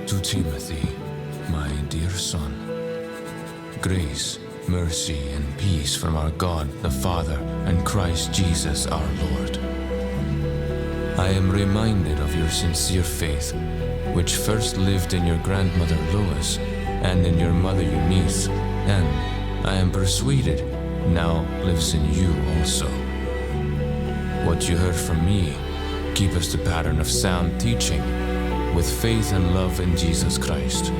To Timothy, my dear son, grace, mercy, and peace from our God the Father and Christ Jesus our Lord. I am reminded of your sincere faith, which first lived in your grandmother Lois and in your mother Eunice, and I am persuaded now lives in you also. What you heard from me, keep as the pattern of sound teaching, with faith and love in Jesus Christ.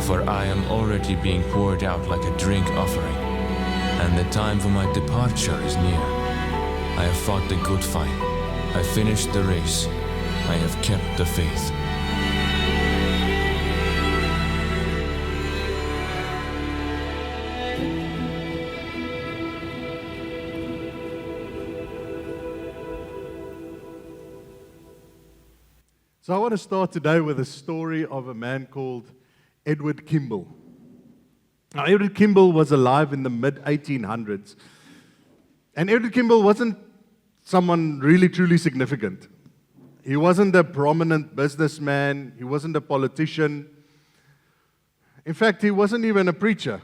For I am already being poured out like a drink offering, and the time for my departure is near. I have fought the good fight. I finished the race. I have kept the faith. So I want to start today with a story of a man called Edward Kimball. Now, Edward Kimball was alive in the mid-1800s. And Edward Kimball wasn't someone really truly significant. He wasn't a prominent businessman. He wasn't a politician. In fact, he wasn't even a preacher.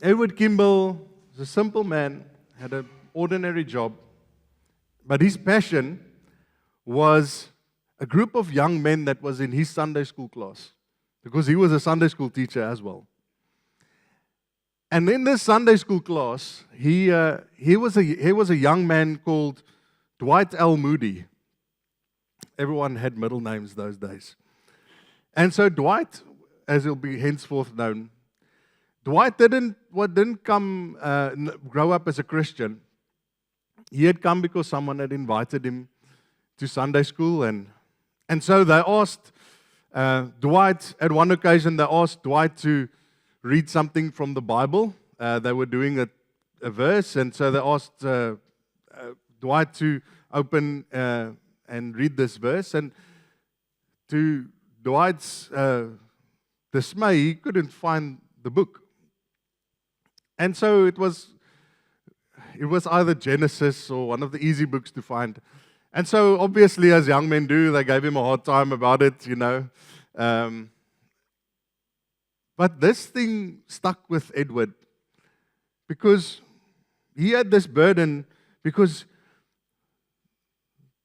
Edward Kimball was a simple man, had an ordinary job. But his passion was a group of young men that was in his Sunday school class, because he was a Sunday school teacher as well. And in this Sunday school class, he was a young man called Dwight L. Moody. Everyone had middle names those days. And so Dwight, as he'll be henceforth known, Dwight didn't grow up as a Christian. He had come because someone had invited him to Sunday school, and so they asked Dwight, at one occasion, they asked Dwight to read something from the Bible. They were doing a verse, and so they asked Dwight to open and read this verse. And to Dwight's dismay, he couldn't find the book. And so it was either Genesis or one of the easy books to find. And so, obviously, as young men do, they gave him a hard time about it, you know. But this thing stuck with Edward because he had this burden, because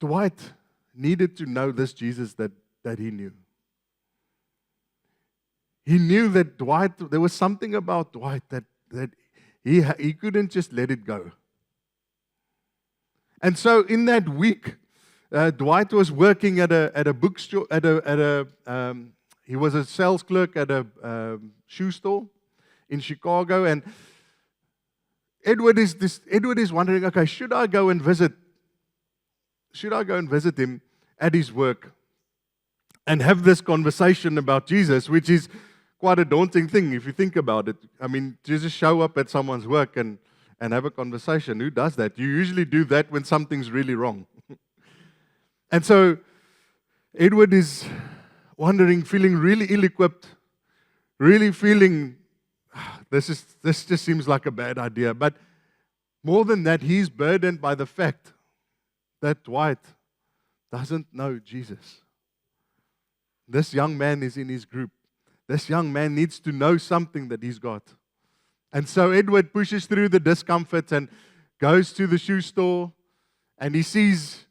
Dwight needed to know this Jesus that he knew. He knew that there was something about Dwight that he couldn't just let it go. And so in that week, Dwight was working at a bookstore. He was a sales clerk at a shoe store in Chicago. And Edward is wondering, okay, should I go and visit him at his work and have this conversation about Jesus, which is quite a daunting thing if you think about it. I mean, to just show up at someone's work and have a conversation. Who does that? You usually do that when something's really wrong. And so Edward is wondering, feeling really ill-equipped, really feeling, this just seems like a bad idea. But more than that, he's burdened by the fact that Dwight doesn't know Jesus. This young man is in his group. This young man needs to know something that he's got. And so Edward pushes through the discomfort and goes to the shoe store, and he sees,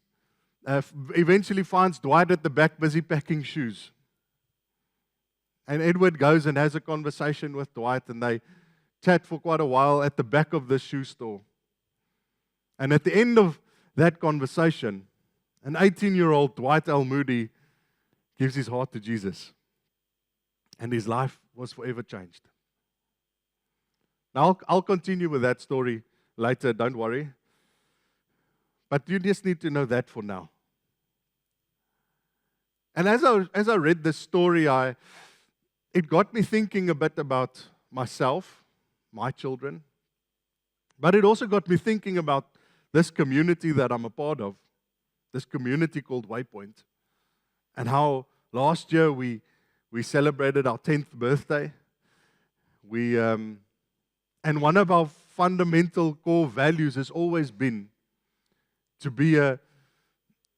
eventually finds Dwight at the back busy packing shoes. And Edward goes and has a conversation with Dwight, and they chat for quite a while at the back of the shoe store. And at the end of that conversation, an 18-year-old Dwight L. Moody gives his heart to Jesus. And his life was forever changed. Now, I'll continue with that story later, don't worry. But you just need to know that for now. And as I read this story, it got me thinking a bit about myself, my children. But it also got me thinking about this community that I'm a part of, this community called Waypoint, and how last year we celebrated our 10th birthday. And one of our fundamental core values has always been to be a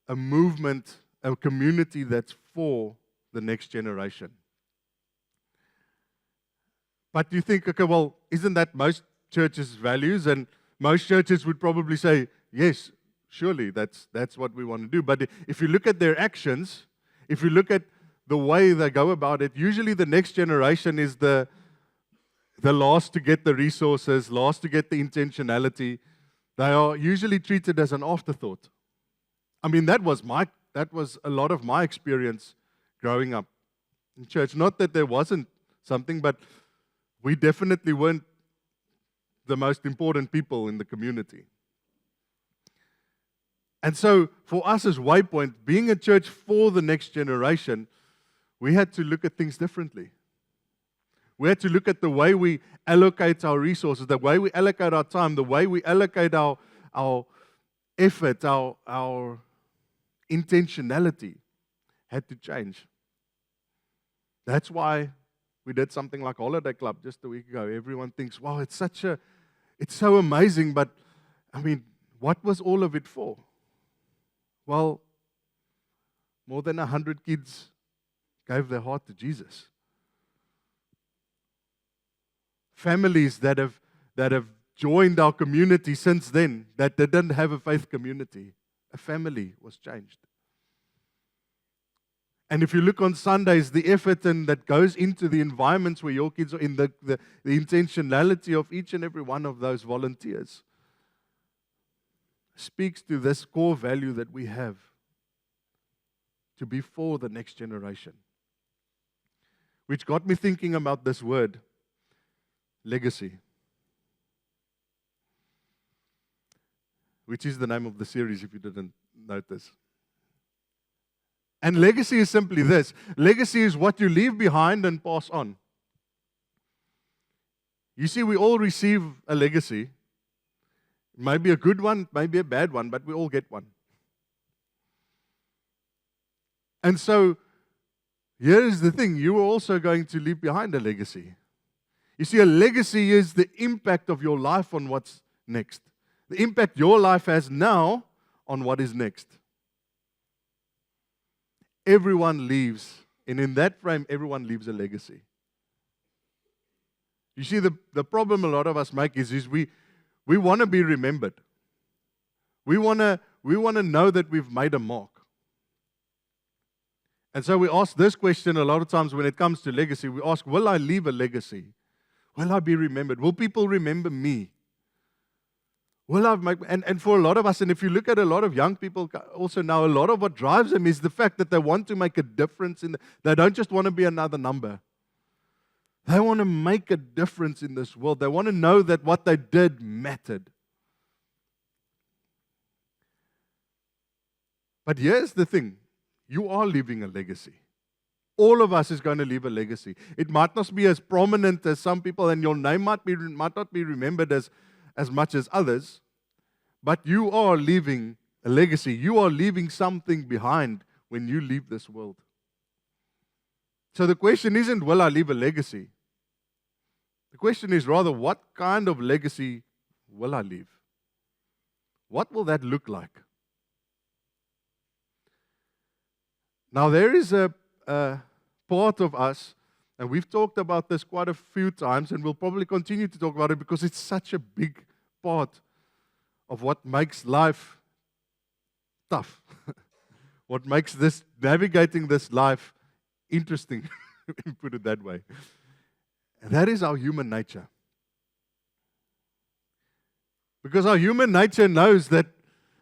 movement, a community that's for the next generation. But you think, okay, well, isn't that most churches' values? And most churches would probably say, yes, surely that's what we want to do. But if you look at their actions, if you look at the way they go about it, usually the next generation is the last to get the resources, last to get the intentionality. They are usually treated as an afterthought. I mean, that was a lot of my experience growing up in church. Not that there wasn't something, but we definitely weren't the most important people in the community. And so for us as Waypoint, being a church for the next generation, we had to look at things differently. We had to look at the way we allocate our resources, the way we allocate our time, the way we allocate our effort, our intentionality had to change. That's why we did something like Holiday Club just a week ago. Everyone thinks, wow, it's so amazing, but I mean, what was all of it for? Well, more than 100 kids gave their heart to Jesus. Families that have joined our community since then, that didn't have a faith community, a family was changed. And if you look on Sundays, the effort that goes into the environments where your kids are in, the intentionality of each and every one of those volunteers speaks to this core value that we have to be for the next generation. Which got me thinking about this word, legacy, which is the name of the series if you didn't notice. And legacy is simply this. Legacy is what you leave behind and pass on. You see, we all receive a legacy. It might be a good one, it might be a bad one, but we all get one. And so, here is the thing. You are also going to leave behind a legacy. You see, a legacy is the impact of your life on what's next. The impact your life has now on what is next. Everyone leaves, and in that frame, everyone leaves a legacy. You see, the problem a lot of us make is we want to be remembered. We want to know that we've made a mark. And so we ask this question a lot of times when it comes to legacy. We ask, will I leave a legacy? Will I be remembered? Will people remember me? Will I make, and for a lot of us, and if you look at a lot of young people also now, a lot of what drives them is the fact that they want to make a difference. They don't just want to be another number. They want to make a difference in this world. They want to know that what they did mattered. But here's the thing. You are leaving a legacy. All of us is going to leave a legacy. It might not be as prominent as some people, and your name might not be remembered as much as others, but you are leaving a legacy. You are leaving something behind when you leave this world. So the question isn't, will I leave a legacy? The question is rather, what kind of legacy will I leave? What will that look like? Now, there is a part of us, and we've talked about this quite a few times, and we'll probably continue to talk about it because it's such a big part of what makes life tough. What makes navigating this life interesting, put it that way. And that is our human nature. Because our human nature knows that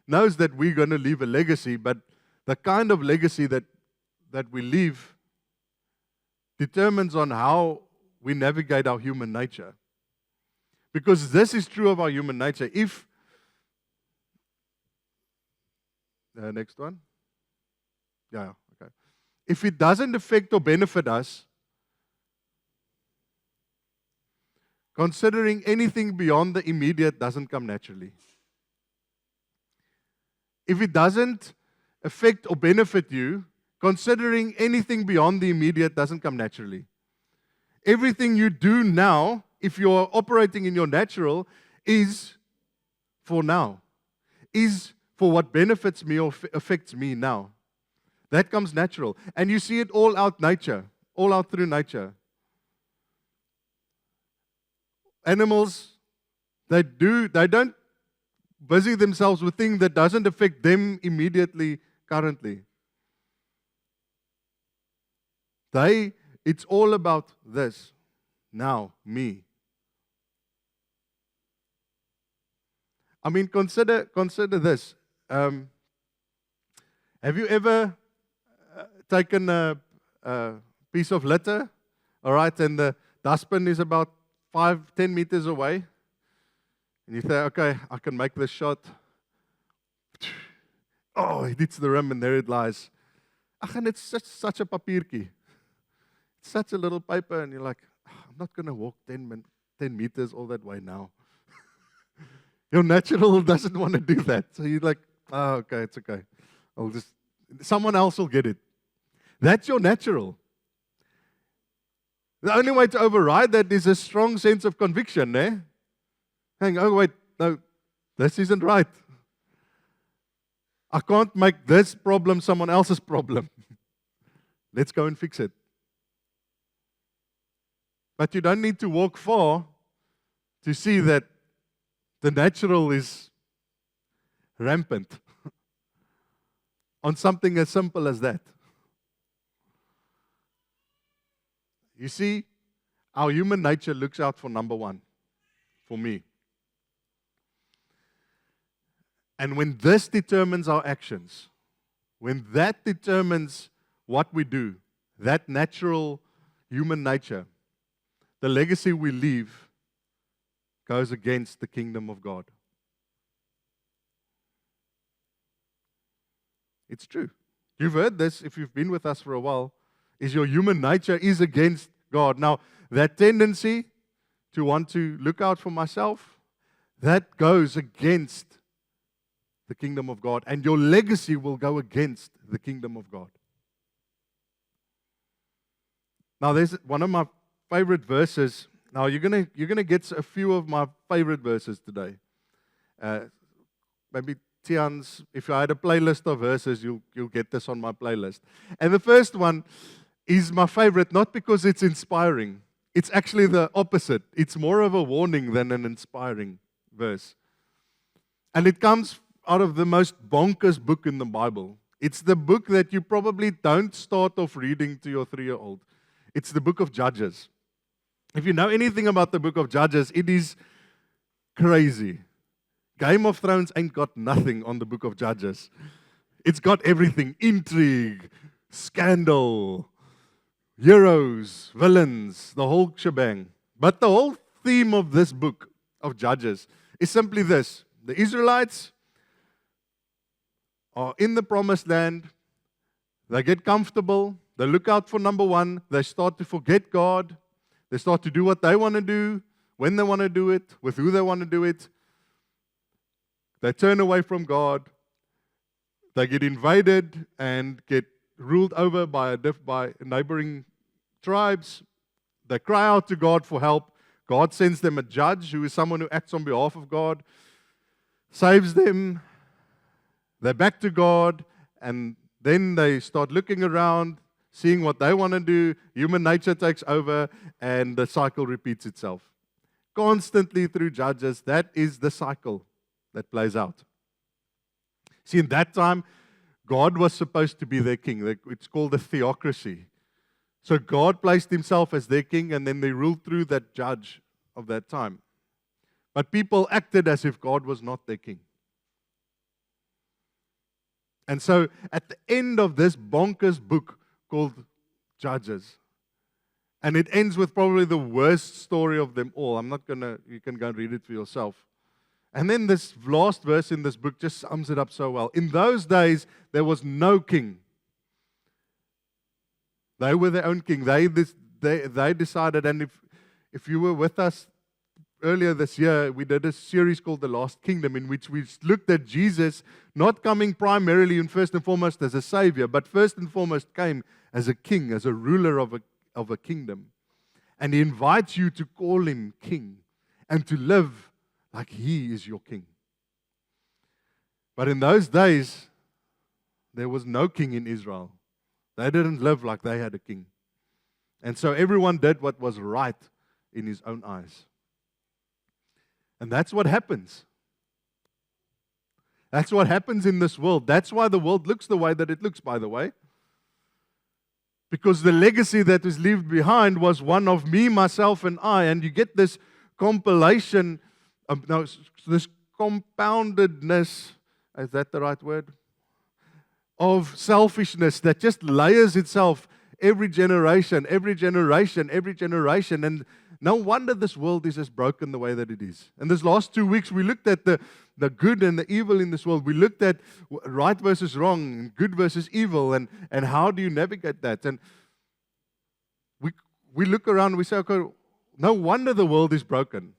we're going to leave a legacy, but the kind of legacy that we leave determines on how we navigate our human nature. Because this is true of our human nature. If next one. Yeah, okay. If it doesn't affect or benefit us, considering anything beyond the immediate doesn't come naturally. If it doesn't affect or benefit you, considering anything beyond the immediate doesn't come naturally. Everything you do now, if you're operating in your natural, is for now. Is for what benefits me or affects me now. That comes natural. And you see it all out nature, all out through nature. Animals, they don't busy themselves with things that doesn't affect them immediately, currently. It's all about this. Now, me. I mean, consider this. Have you ever taken a piece of litter, all right, and the dustbin is about 5-10 meters away? And you say, okay, I can make this shot. Oh, it hits the rim and there it lies. And it's such a papiertjie. It's such a little paper, and you're like, I'm not going to walk 10 meters all that way now. Your natural doesn't want to do that. So you're like, oh, okay, it's okay. Someone else will get it. That's your natural. The only way to override that is a strong sense of conviction, eh? Oh, wait, no, this isn't right. I can't make this problem someone else's problem. Let's go and fix it. But you don't need to walk far to see that the natural is rampant on something as simple as that. You see, our human nature looks out for number one, for me. And when this determines our actions, when that determines what we do, that natural human nature, the legacy we leave goes against the kingdom of God. It's true. You've heard this if you've been with us for a while, is your human nature is against God. Now, that tendency to want to look out for myself, that goes against the kingdom of God, and your legacy will go against the kingdom of God. Now, there's one of my favorite verses. Now, you're gonna get a few of my favorite verses today. Maybe Tian's, if I had a playlist of verses, you'll get this on my playlist. And the first one is my favorite, not because it's inspiring. It's actually the opposite. It's more of a warning than an inspiring verse. And it comes out of the most bonkers book in the Bible. It's the book that you probably don't start off reading to your 3-year-old. It's the book of Judges. If you know anything about the book of Judges, it is crazy. Game of Thrones ain't got nothing on the book of Judges. It's got everything. Intrigue, scandal, heroes, villains, the whole shebang. But the whole theme of this book of Judges is simply this. The Israelites are in the promised land. They get comfortable. They look out for number one. They start to forget God. They start to do what they want to do, when they want to do it, with who they want to do it. They turn away from God. They get invaded and get ruled over by neighboring tribes. They cry out to God for help. God sends them a judge who is someone who acts on behalf of God, saves them. They're back to God, and then they start looking around, seeing what they want to do. Human nature takes over, and the cycle repeats itself. Constantly through Judges, that is the cycle that plays out. See, in that time, God was supposed to be their king. It's called a theocracy. So God placed himself as their king, and then they ruled through that judge of that time. But people acted as if God was not their king. And so at the end of this bonkers book called Judges, and it ends with probably the worst story of them all. You can go and read it for yourself. And then this last verse in this book just sums it up so well. In those days, there was no king. They were their own king. They decided, and if you were with us earlier this year, we did a series called The Last Kingdom, in which we looked at Jesus not coming primarily and first and foremost as a savior, but first and foremost came as a king, as a ruler of a kingdom. And he invites you to call him king and to live like he is your king. But in those days, there was no king in Israel. They didn't live like they had a king. And so everyone did what was right in his own eyes. And that's what happens. That's what happens in this world. That's why the world looks the way that it looks, by the way. Because the legacy that was left behind was one of me, myself, and I. And you get this compilation, this compoundedness, is that the right word? Of selfishness that just layers itself every generation. And no wonder this world is as broken the way that it is. And this last 2 weeks, we looked at the good and the evil in this world. We looked at right versus wrong, and good versus evil, and how do you navigate that? And we look around and we say, okay, no wonder the world is broken.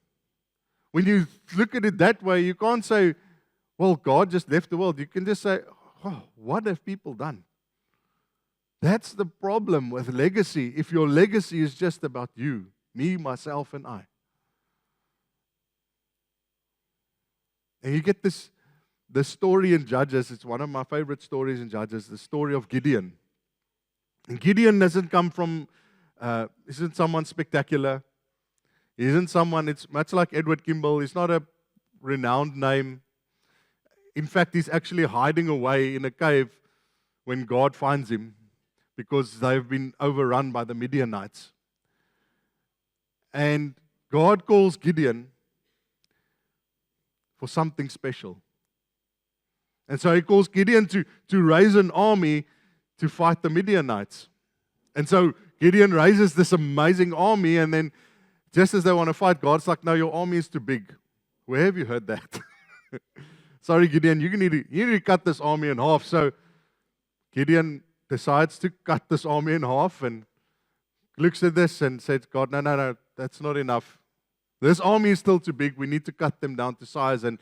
When you look at it that way, you can't say, well, God just left the world. You can just say, oh, what have people done? That's the problem with legacy. If your legacy is just about you, me, myself, and I. And you get this story in Judges. It's one of my favorite stories in Judges, the story of Gideon. And Gideon doesn't come from, isn't someone spectacular. He isn't someone, it's much like Edward Kimball. He's not a renowned name. In fact, he's actually hiding away in a cave when God finds him because they've been overrun by the Midianites. And God calls Gideon for something special. And so he calls Gideon to raise an army to fight the Midianites. And so Gideon raises this amazing army, and then just as they want to fight, God's like, no, your army is too big. Where have you heard that? Sorry, Gideon, you need to cut this army in half. So Gideon decides to cut this army in half and looks at this and says, God, no, that's not enough. This army is still too big. We need to cut them down to size. And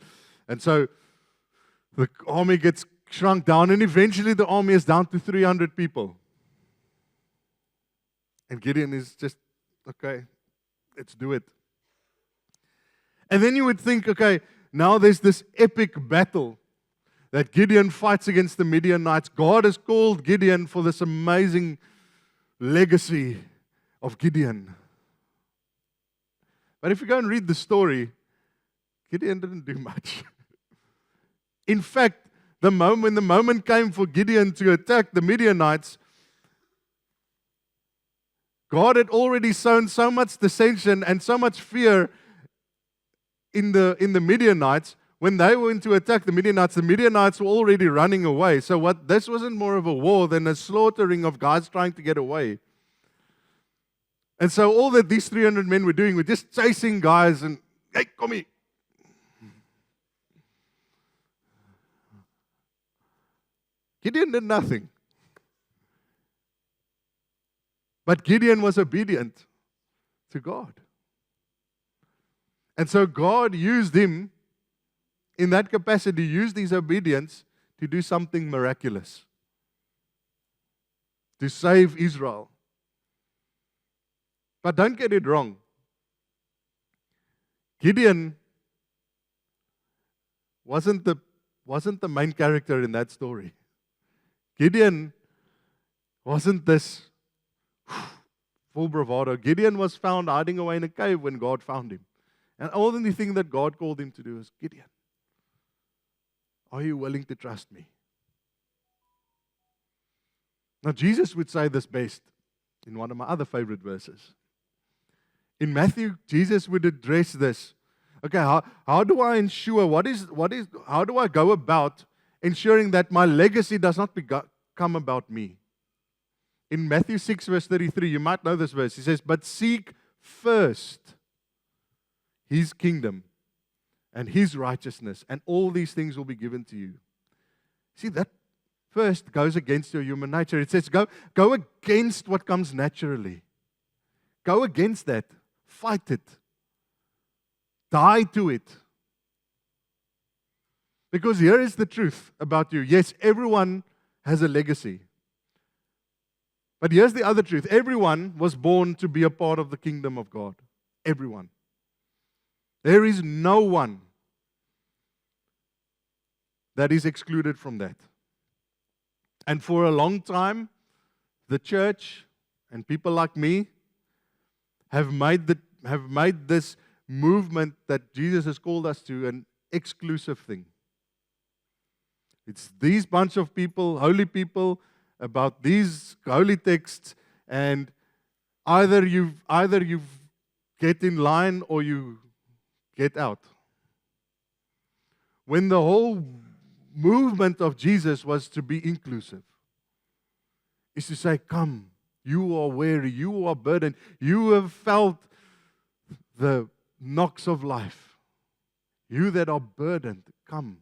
so the army gets shrunk down, and eventually the army is down to 300 people. And Gideon is just, okay, let's do it. And then you would think, okay, now there's this epic battle that Gideon fights against the Midianites. God has called Gideon for this amazing legacy of Gideon. But if you go and read the story, Gideon didn't do much. In fact, when the moment came for Gideon to attack the Midianites, God had already sown so much dissension and so much fear in the Midianites. When they went to attack the Midianites were already running away. So this wasn't more of a war than a slaughtering of guys trying to get away. And so all that these 300 men were doing were just chasing guys and, hey, come here. Gideon did nothing. But Gideon was obedient to God. And so God used him in that capacity, used his obedience to do something miraculous, to save Israel. But don't get it wrong. Gideon wasn't the main character in that story. Gideon wasn't this full bravado. Gideon was found hiding away in a cave when God found him. And the only thing that God called him to do is, Gideon, are you willing to trust me? Now, Jesus would say this best in one of my other favorite verses. In Matthew, Jesus would address this. Okay, how do I ensure, how do I go about ensuring that my legacy does not become about me? In Matthew 6, verse 33, you might know this verse. He says, but seek first His kingdom and His righteousness, and all these things will be given to you. See, that first goes against your human nature. It says, go against what comes naturally. Go against that. Fight it. Die to it. Because here is the truth about you. Yes, everyone has a legacy. But here's the other truth. Everyone was born to be a part of the kingdom of God. Everyone. There is no one that is excluded from that. And for a long time, the church and people like me have made this movement that Jesus has called us to an exclusive thing. It's these bunch of people, holy people, about these holy texts, and either you get in line or you get out. When the whole movement of Jesus was to be inclusive, is to say, come, you are weary, you are burdened, you have felt the knocks of life. You that are burdened, come,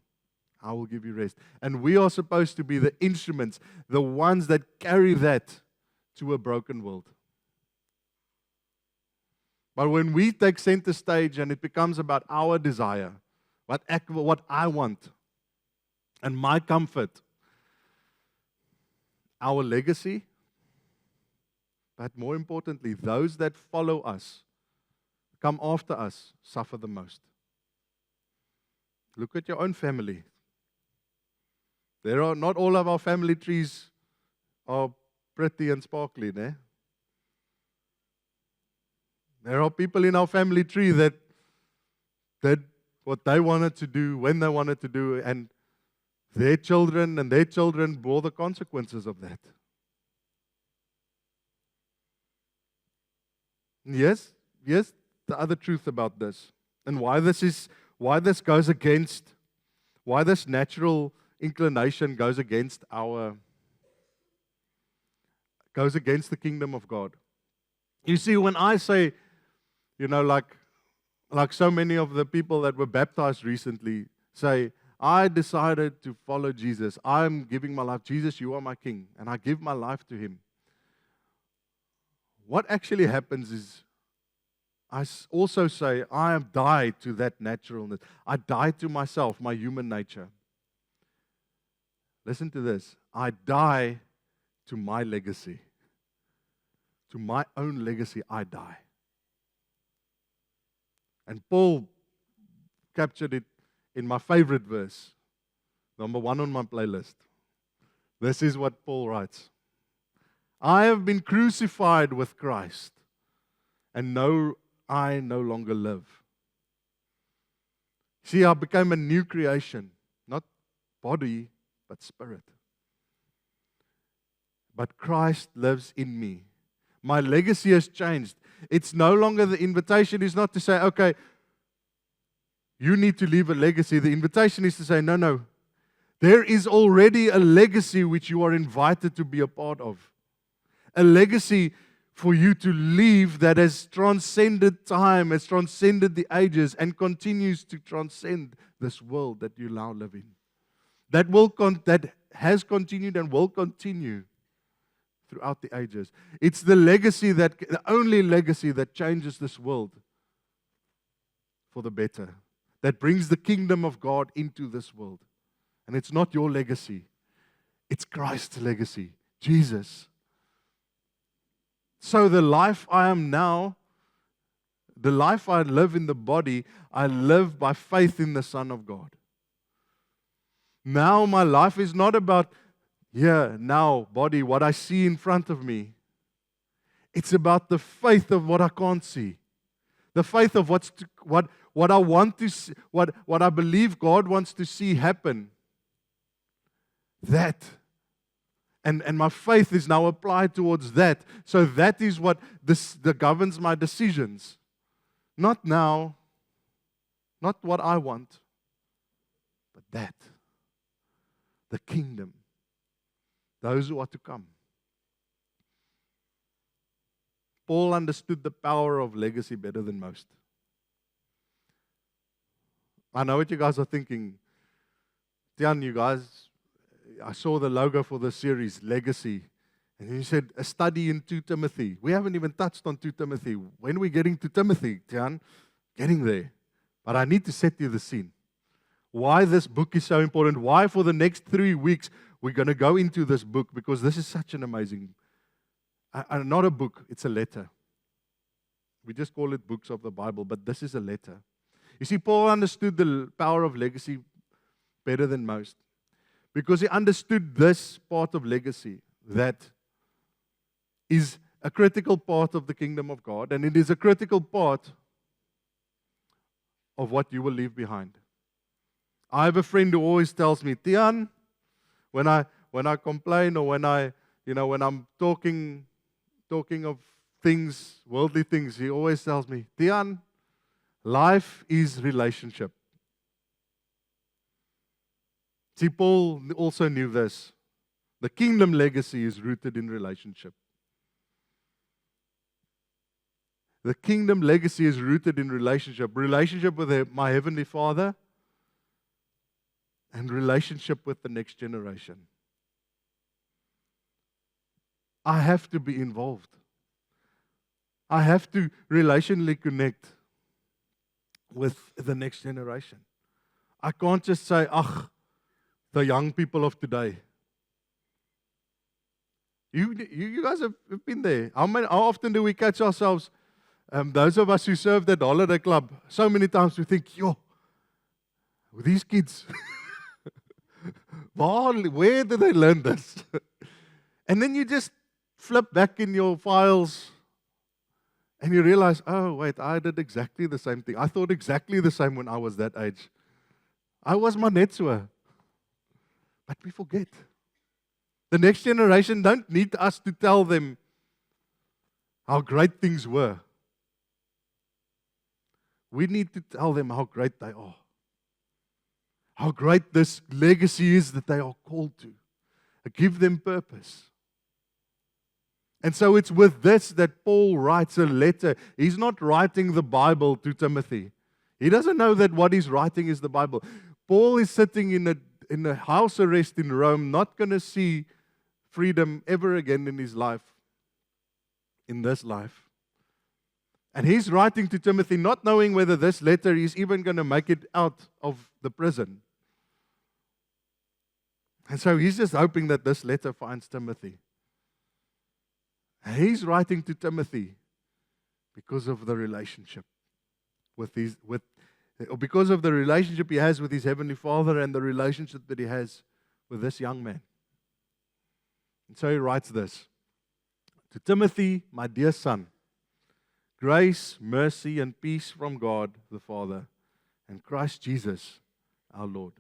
I will give you rest. And we are supposed to be the instruments, the ones that carry that to a broken world. But when we take center stage and it becomes about our desire, what I want, and my comfort, our legacy, but more importantly, those that follow us, come after us, suffer the most. Look at your own family. Not all of our family trees are pretty and sparkly, né? There are people in our family tree that did what they wanted to do, when they wanted to do, and their children bore the consequences of that. Yes, the other truth about this, and why this natural inclination goes against the kingdom of God. You see, when I say, like so many of the people that were baptized recently say, I decided to follow Jesus. I'm giving my life. Jesus, you are my king, and I give my life to him. What actually happens is, I also say, I have died to that naturalness. I died to myself, my human nature. Listen to this. I die to my legacy. To my own legacy, I die. And Paul captured it in my favorite verse, number 1 on my playlist. This is what Paul writes. I have been crucified with Christ, and I no longer live. See, I became a new creation, not body, but spirit. But Christ lives in me. My legacy has changed. It's no longer, the invitation is not to say, okay, you need to leave a legacy. The invitation is to say, no. There is already a legacy which you are invited to be a part of. A legacy for you to leave that has transcended time, has transcended the ages, and continues to transcend this world that you now live in. That has continued and will continue throughout the ages. It's the only legacy that changes this world for the better, that brings the kingdom of God into this world. And it's not your legacy, it's Christ's legacy, Jesus. So the life I am now, the life I live in the body, I live by faith in the Son of God. Now my life is not about body, what I see in front of me. It's about the faith of what I can't see. The faith of what I want to see, what I believe God wants to see happen. That. And my faith is now applied towards that. So that is what that governs my decisions. Not now, not what I want, but that. The kingdom. Those who are to come. Paul understood the power of legacy better than most. I know what you guys are thinking. Tian, you guys, I saw the logo for the series, Legacy. And you said, a study in 2 Timothy. We haven't even touched on 2 Timothy. When are we getting to Timothy, Tian? Getting there. But I need to set you the scene. Why this book is so important. Why for the next 3 weeks we're going to go into this book. Because this is such an amazing, not a book, it's a letter. We just call it books of the Bible, but this is a letter. You see, Paul understood the power of legacy better than most. Because he understood this part of legacy, that is a critical part of the kingdom of God, and it is a critical part of what you will leave behind. I have a friend who always tells me, Tian, when I complain or when I'm talking of things, worldly things, he always tells me, Tian, life is relationship. See, Paul also knew this. The kingdom legacy is rooted in relationship. The kingdom legacy is rooted in relationship. Relationship with my Heavenly Father and relationship with the next generation. I have to be involved. I have to relationally connect with the next generation. I can't just say, the young people of today. You guys have been there. How often do we catch ourselves, those of us who served at Holiday Club, so many times we think, these kids, where did they learn this? And then you just flip back in your files and you realize, oh, wait, I did exactly the same thing. I thought exactly the same when I was that age. I was my Netsua. But we forget. The next generation don't need us to tell them how great things were. We need to tell them how great they are. How great this legacy is that they are called to. Give them purpose. And so it's with this that Paul writes a letter. He's not writing the Bible to Timothy. He doesn't know that what he's writing is the Bible. Paul is sitting in a house arrest in Rome, not going to see freedom ever again in his life, in this life. And he's writing to Timothy, not knowing whether this letter is even going to make it out of the prison. And so he's just hoping that this letter finds Timothy. And he's writing to Timothy because of the relationship because of the relationship he has with his Heavenly Father and the relationship that he has with this young man. And so he writes this. To Timothy, my dear son, grace, mercy, and peace from God the Father and Christ Jesus our Lord.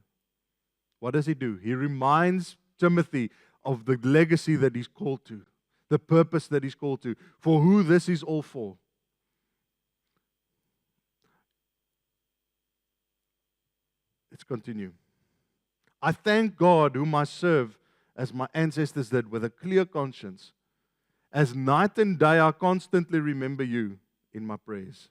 What does he do? He reminds Timothy of the legacy that he's called to, the purpose that he's called to, for who this is all for. Let's continue. I thank God whom I serve as my ancestors did with a clear conscience. As night and day I constantly remember you in my prayers.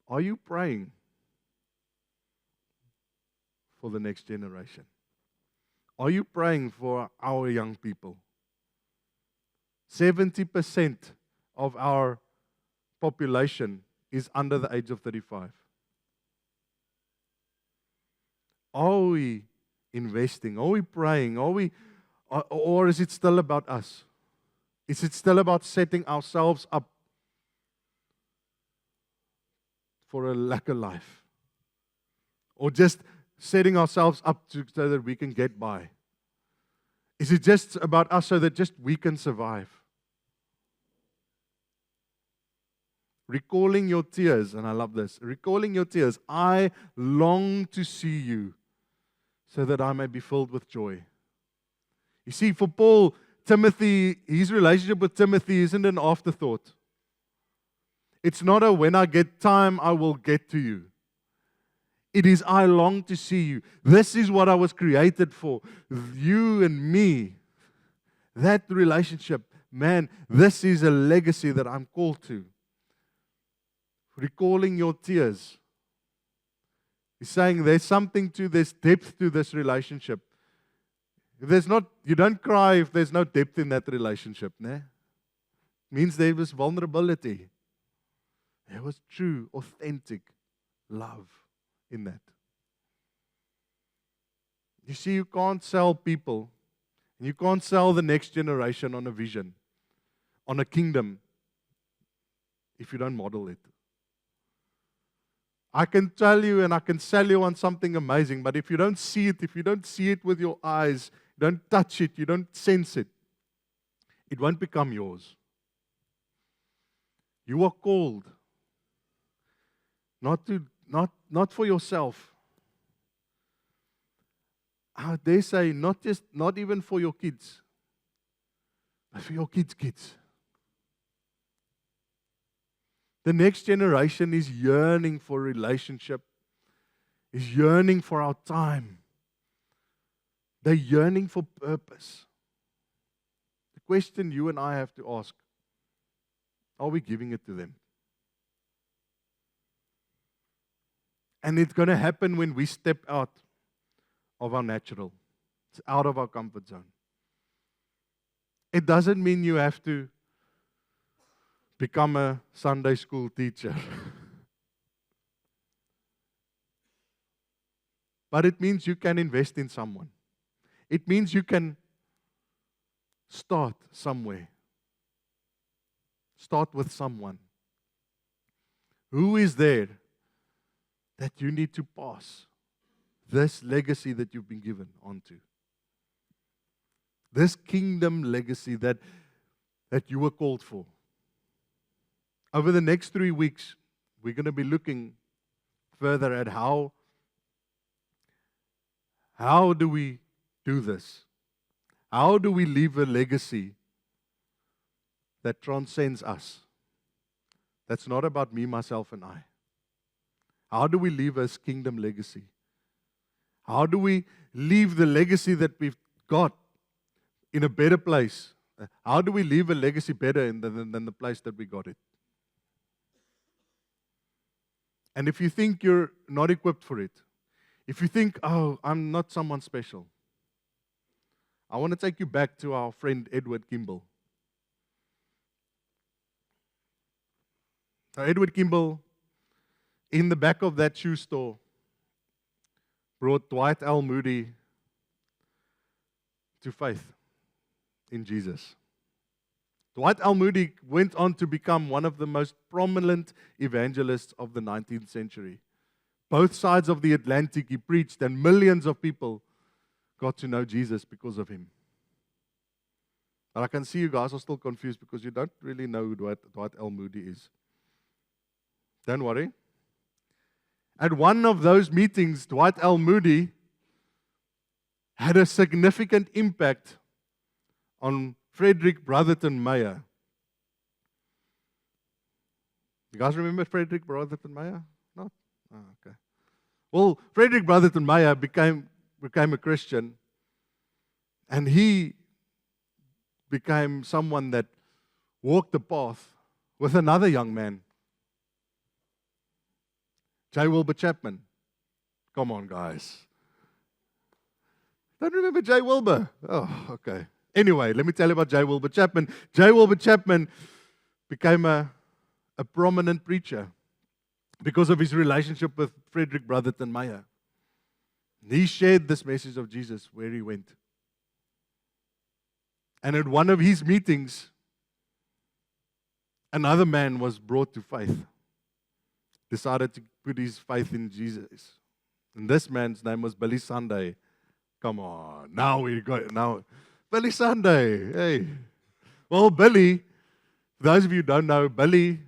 Are you praying for the next generation? Are you praying for our young people? 70% of our population is under the age of 35. Are we investing? Are we praying? Or is it still about us? Is it still about setting ourselves up for a lacker life? Or just setting ourselves up so that we can get by? Is it just about us so that just we can survive? Recalling your tears, and I love this, recalling your tears, I long to see you so that I may be filled with joy. You see, for Paul, Timothy, his relationship with Timothy isn't an afterthought. It's not a when I get time, I will get to you. It is I long to see you. This is what I was created for. You and me. That relationship, man, this is a legacy that I'm called to. Recalling your tears. He's saying there's something to this, depth to this relationship. If there's not, you don't cry if there's no depth in that relationship. It means there was vulnerability. There was true, authentic love in that. You see, you can't sell people, and you can't sell the next generation on a vision, on a kingdom, if you don't model it. I can tell you and I can sell you on something amazing, but if you don't see it, if you don't see it with your eyes, you don't touch it, you don't sense it, it won't become yours. You are called not for yourself. I dare say not even for your kids, but for your kids' kids. The next generation is yearning for relationship, is yearning for our time. They're yearning for purpose. The question you and I have to ask, are we giving it to them? And it's going to happen when we step out of our natural. It's out of our comfort zone. It doesn't mean you have to become a Sunday school teacher. But it means you can invest in someone. It means you can start somewhere. Start with someone. Who is there that you need to pass this legacy that you've been given onto? This kingdom legacy that you were called for. Over the next 3 weeks, we're going to be looking further at how do we do this? How do we leave a legacy that transcends us? That's not about me, myself, and I. How do we leave a kingdom legacy? How do we leave the legacy that we've got in a better place? How do we leave a legacy better than the place that we got it? And if you think you're not equipped for it, if you think, oh, I'm not someone special, I want to take you back to our friend Edward Kimball. So Edward Kimball, in the back of that shoe store, brought Dwight L. Moody to faith in Jesus. Dwight L. Moody went on to become one of the most prominent evangelists of the 19th century. Both sides of the Atlantic he preached, and millions of people got to know Jesus because of him. But I can see you guys are still confused because you don't really know who Dwight L. Moody is. Don't worry. At one of those meetings, Dwight L. Moody had a significant impact on Frederick Brotherton Meyer. You guys remember Frederick Brotherton Meyer? Not? Oh, okay. Well, Frederick Brotherton Meyer became a Christian, and he became someone that walked the path with another young man, J. Wilbur Chapman. Come on, guys. Don't remember J. Wilbur? Oh, okay. Anyway, let me tell you about J. Wilbur Chapman. J. Wilbur Chapman became a prominent preacher because of his relationship with Frederick Brotherton Meyer. He shared this message of Jesus where he went. And at one of his meetings, another man was brought to faith. Decided to put his faith in Jesus. And this man's name was Billy Sunday. Come on, now Billy Sunday. Hey. Well, Billy, for those of you who don't know, Billy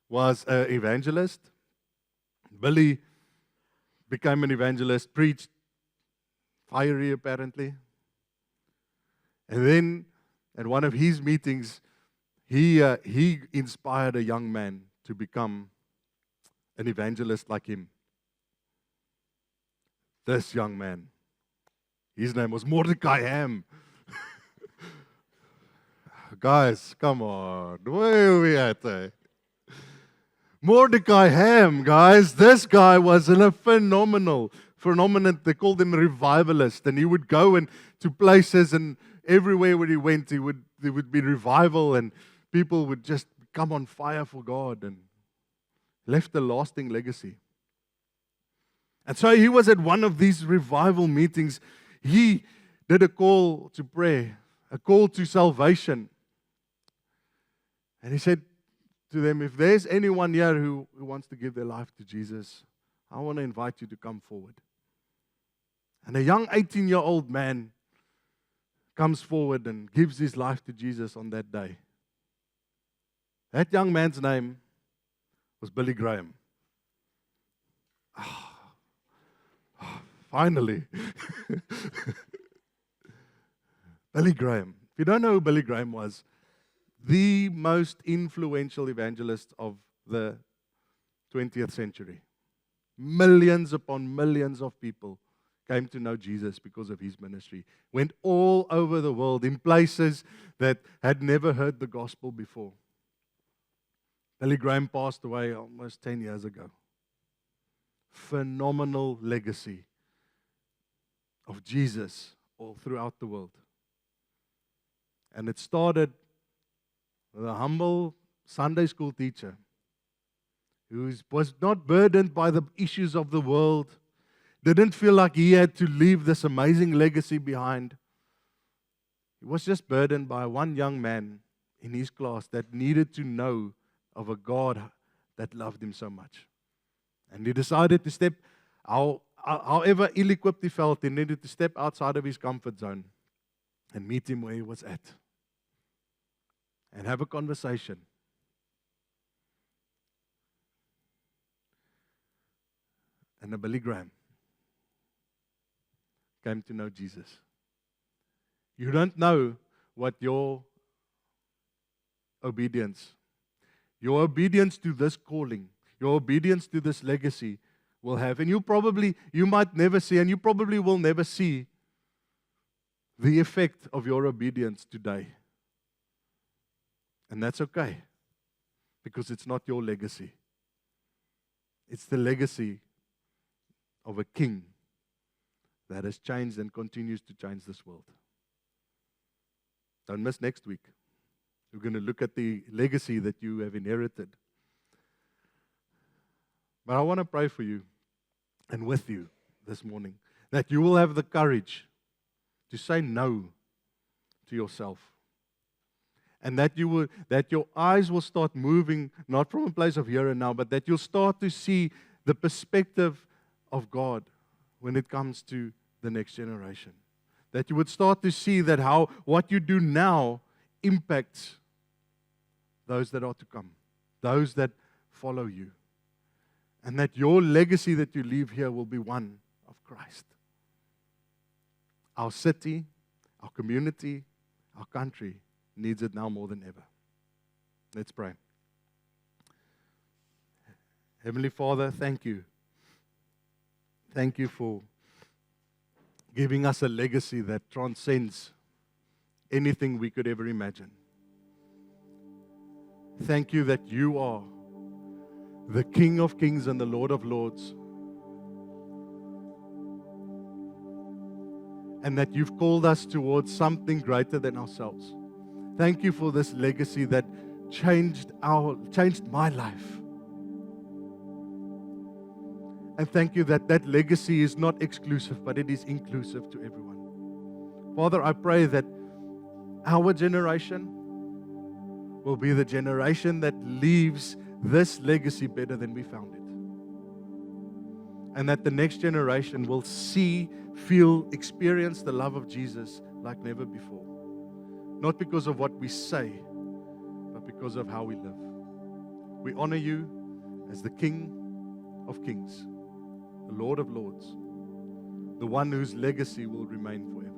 was an evangelist. Billy became an evangelist, preached fiery apparently. And then at one of his meetings, he inspired a young man to become an evangelist like him. This young man, his name was Mordecai Ham. Guys, come on. Where are we at? Mordecai Ham, guys. This guy was a phenomenon. They called him a revivalist. And he would go to places, and everywhere where he went, there would be revival, and people would just come on fire for God, and left a lasting legacy. And so he was at one of these revival meetings. He did a call to prayer, a call to salvation. And he said, to them, if there's anyone here who wants to give their life to Jesus, I want to invite you to come forward. And a young 18-year-old man comes forward and gives his life to Jesus on that day. That young man's name was Billy Graham. Finally. Billy Graham. If you don't know who Billy Graham was, the most influential evangelist of the 20th century. Millions upon millions of people came to know Jesus because of his ministry. Went all over the world in places that had never heard the gospel before. Billy Graham passed away almost 10 years ago. Phenomenal legacy of Jesus all throughout the world. And it started with a humble Sunday school teacher who was not burdened by the issues of the world, didn't feel like he had to leave this amazing legacy behind. He was just burdened by one young man in his class that needed to know of a God that loved him so much. And he decided to step, however ill-equipped he felt, he needed to step outside of his comfort zone and meet him where he was at. And have a conversation. And a Billy Graham came to know Jesus. You don't know what your obedience to this calling, your obedience to this legacy will have. And you might never see, and you probably will never see the effect of your obedience today. And that's okay, because it's not your legacy. It's the legacy of a king that has changed and continues to change this world. Don't miss next week. We're going to look at the legacy that you have inherited. But I want to pray for you and with you this morning that you will have the courage to say no to yourself. And that your eyes will start moving, not from a place of here and now, but that you'll start to see the perspective of God when it comes to the next generation. That you would start to see that what you do now impacts those that are to come, those that follow you. And that your legacy that you leave here will be one of Christ. Our city, our community, our country needs it now more than ever. Let's pray. Heavenly Father, thank you. Thank you for giving us a legacy that transcends anything we could ever imagine. Thank you that you are the King of Kings and the Lord of Lords. And that you've called us towards something greater than ourselves. Thank you for this legacy that changed my life. And thank you that that legacy is not exclusive, but it is inclusive to everyone. Father, I pray that our generation will be the generation that leaves this legacy better than we found it. And that the next generation will see, feel, experience the love of Jesus like never before. Not because of what we say, but because of how we live. We honor you as the King of Kings, the Lord of Lords, the one whose legacy will remain forever.